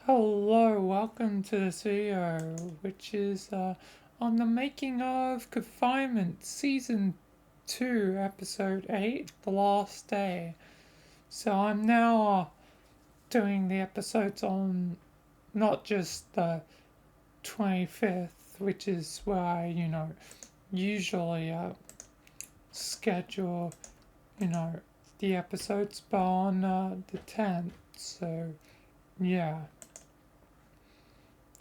Hello, welcome to this video, which is on the making of Confinement Season 2, Episode 8, The Last Day. So I'm now doing the episodes on not just the 25th, which is where I, usually schedule, you know, the episodes, but on the 10th. So, yeah,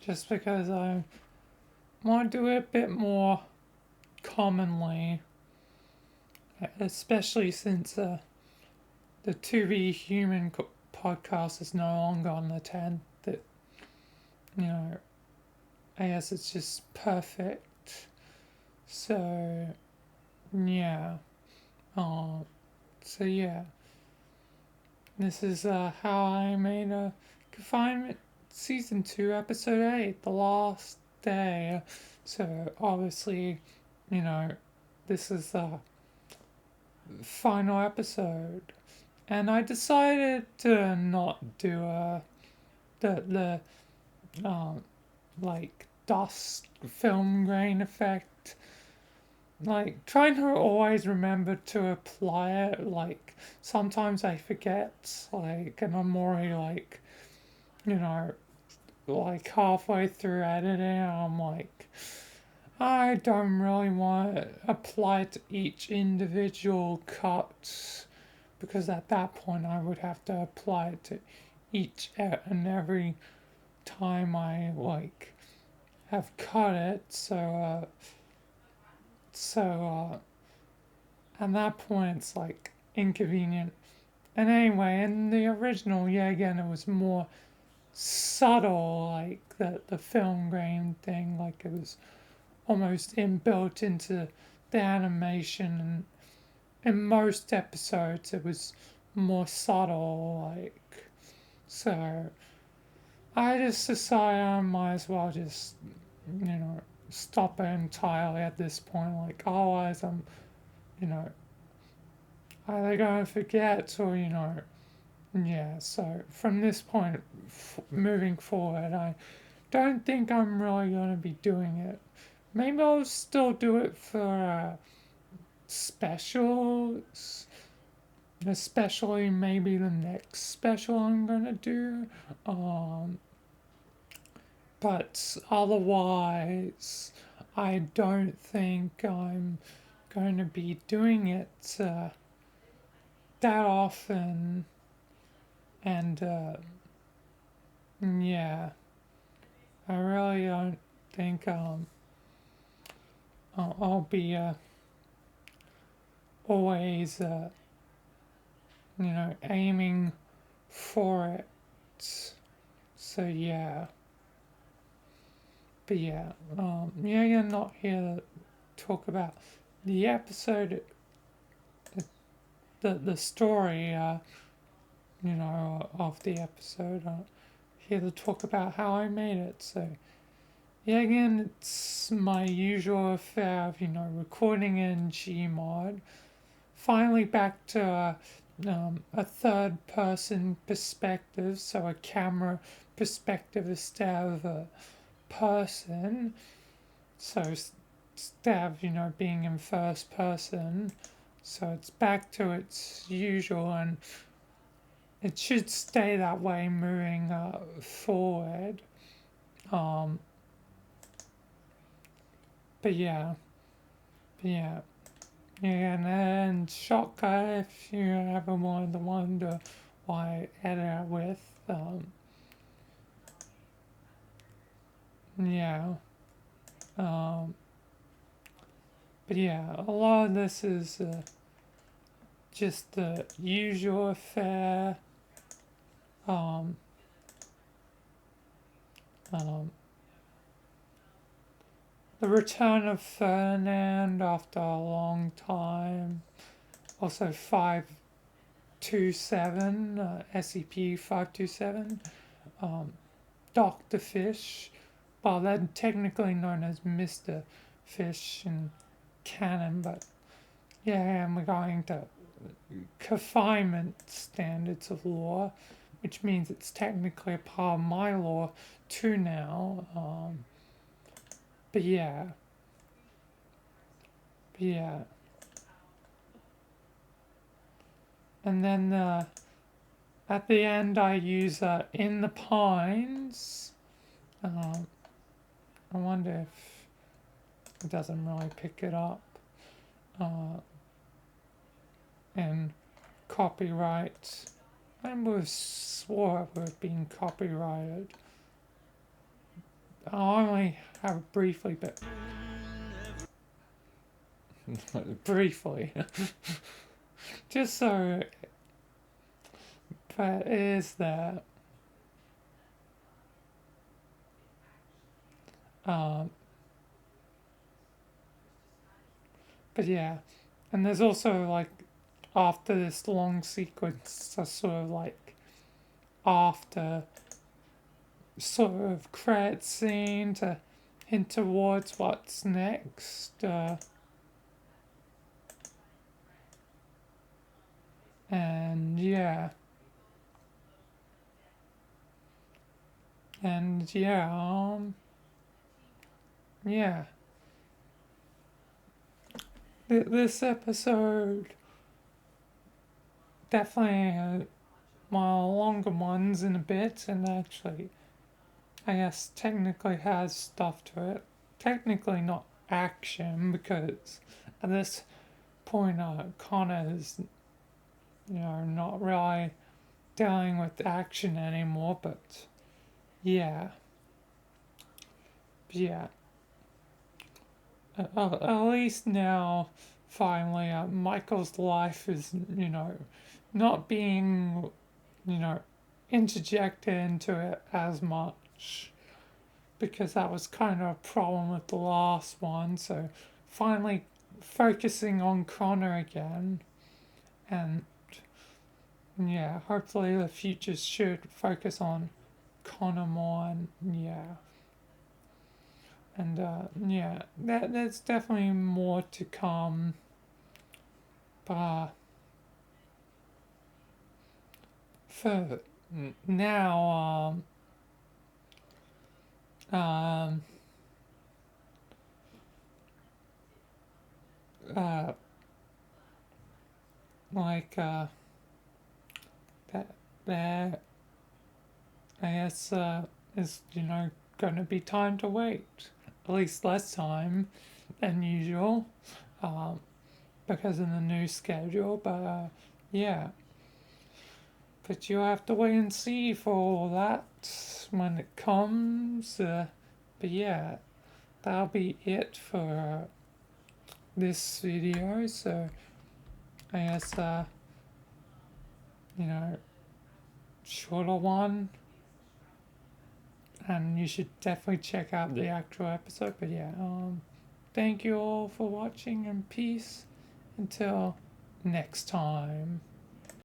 just because I want to do it a bit more commonly, especially since the To Be Human podcast is no longer on the 10th. That, you know, I guess it's just perfect. So, yeah. Uh, so, this is how I made a Confinement Season 2, Episode 8, The Last Day. So, obviously, you know, this is the final episode, and I decided to not do the like dust film grain effect. Like trying to always remember to apply it. Like sometimes I forget. Like, and I'm already like, you know, like halfway through editing. I'm like, I don't really want to apply it to each individual cut because at that point I would have to apply it to each and every time I like have cut it. So at that point it's like inconvenient. And anyway, in the original, yeah, again, it was more subtle, like the film grain thing, like it was almost inbuilt into the animation. And in most episodes, it was more subtle, like so. I just decided I might as well just, stop it entirely at this point. Like, otherwise, I'm, you know, either going to forget or, yeah. So from this point moving forward, I don't think I'm really going to be doing it. Maybe I'll still do it for specials, especially maybe the next special I'm going to do. Um, But otherwise, I don't think I'm going to be doing it that often. And yeah, I really don't think I'll be always, aiming for it. So yeah, but yeah, you're not here to talk about the episode, the story, of the episode. Here to talk about how I made it. So, yeah, again, it's my usual affair of, recording in Gmod. Finally, back to a third person perspective, so a camera perspective instead of a person. So, instead of, being in first person, so it's back to its usual, and it should stay that way moving forward. Um, but yeah, but yeah, yeah, and then Shocker, if you ever wanted to wonder why I edit it with, yeah, um, but yeah, a lot of this is just the usual affair. Um, um, the return of Ferdinand after a long time. Also, 527, SCP-527, Dr. Fish, well, then technically known as Mr. Fish in canon, but yeah, and we're going to confinement standards of law. which means it's technically a part of my law too now. But yeah, but yeah. And then at the end, I use In the Pines. I wonder if it doesn't really pick it up. And copyright. I would have swore it would have been copyrighted. I only have it briefly, but briefly, just so. But it is there. Um, but yeah, and there's also like after this long sequence, a sort of like after sort of credit scene to hint towards what's next. And yeah, and yeah, yeah. This episode definitely one of the longer ones in a bit, and actually, I guess technically has stuff to it. Technically not action because at this point, Connor's not really dealing with action anymore. But yeah, yeah. At least now, finally, Michael's life is not being you know interjected into it as much because that was kind of a problem with the last one. So finally focusing on Connor again, and yeah, hopefully the future should focus on Connor more, and yeah, and yeah, there's definitely more to come, but for now, um, uh, like that there I guess is going to be time to wait, at least less time than usual, um, because of the new schedule. But yeah, but you have to wait and see for all that when it comes. But yeah, that'll be it for this video. So I guess you know shorter one, and you should definitely check out the actual episode. But yeah, thank you all for watching, and peace until next time.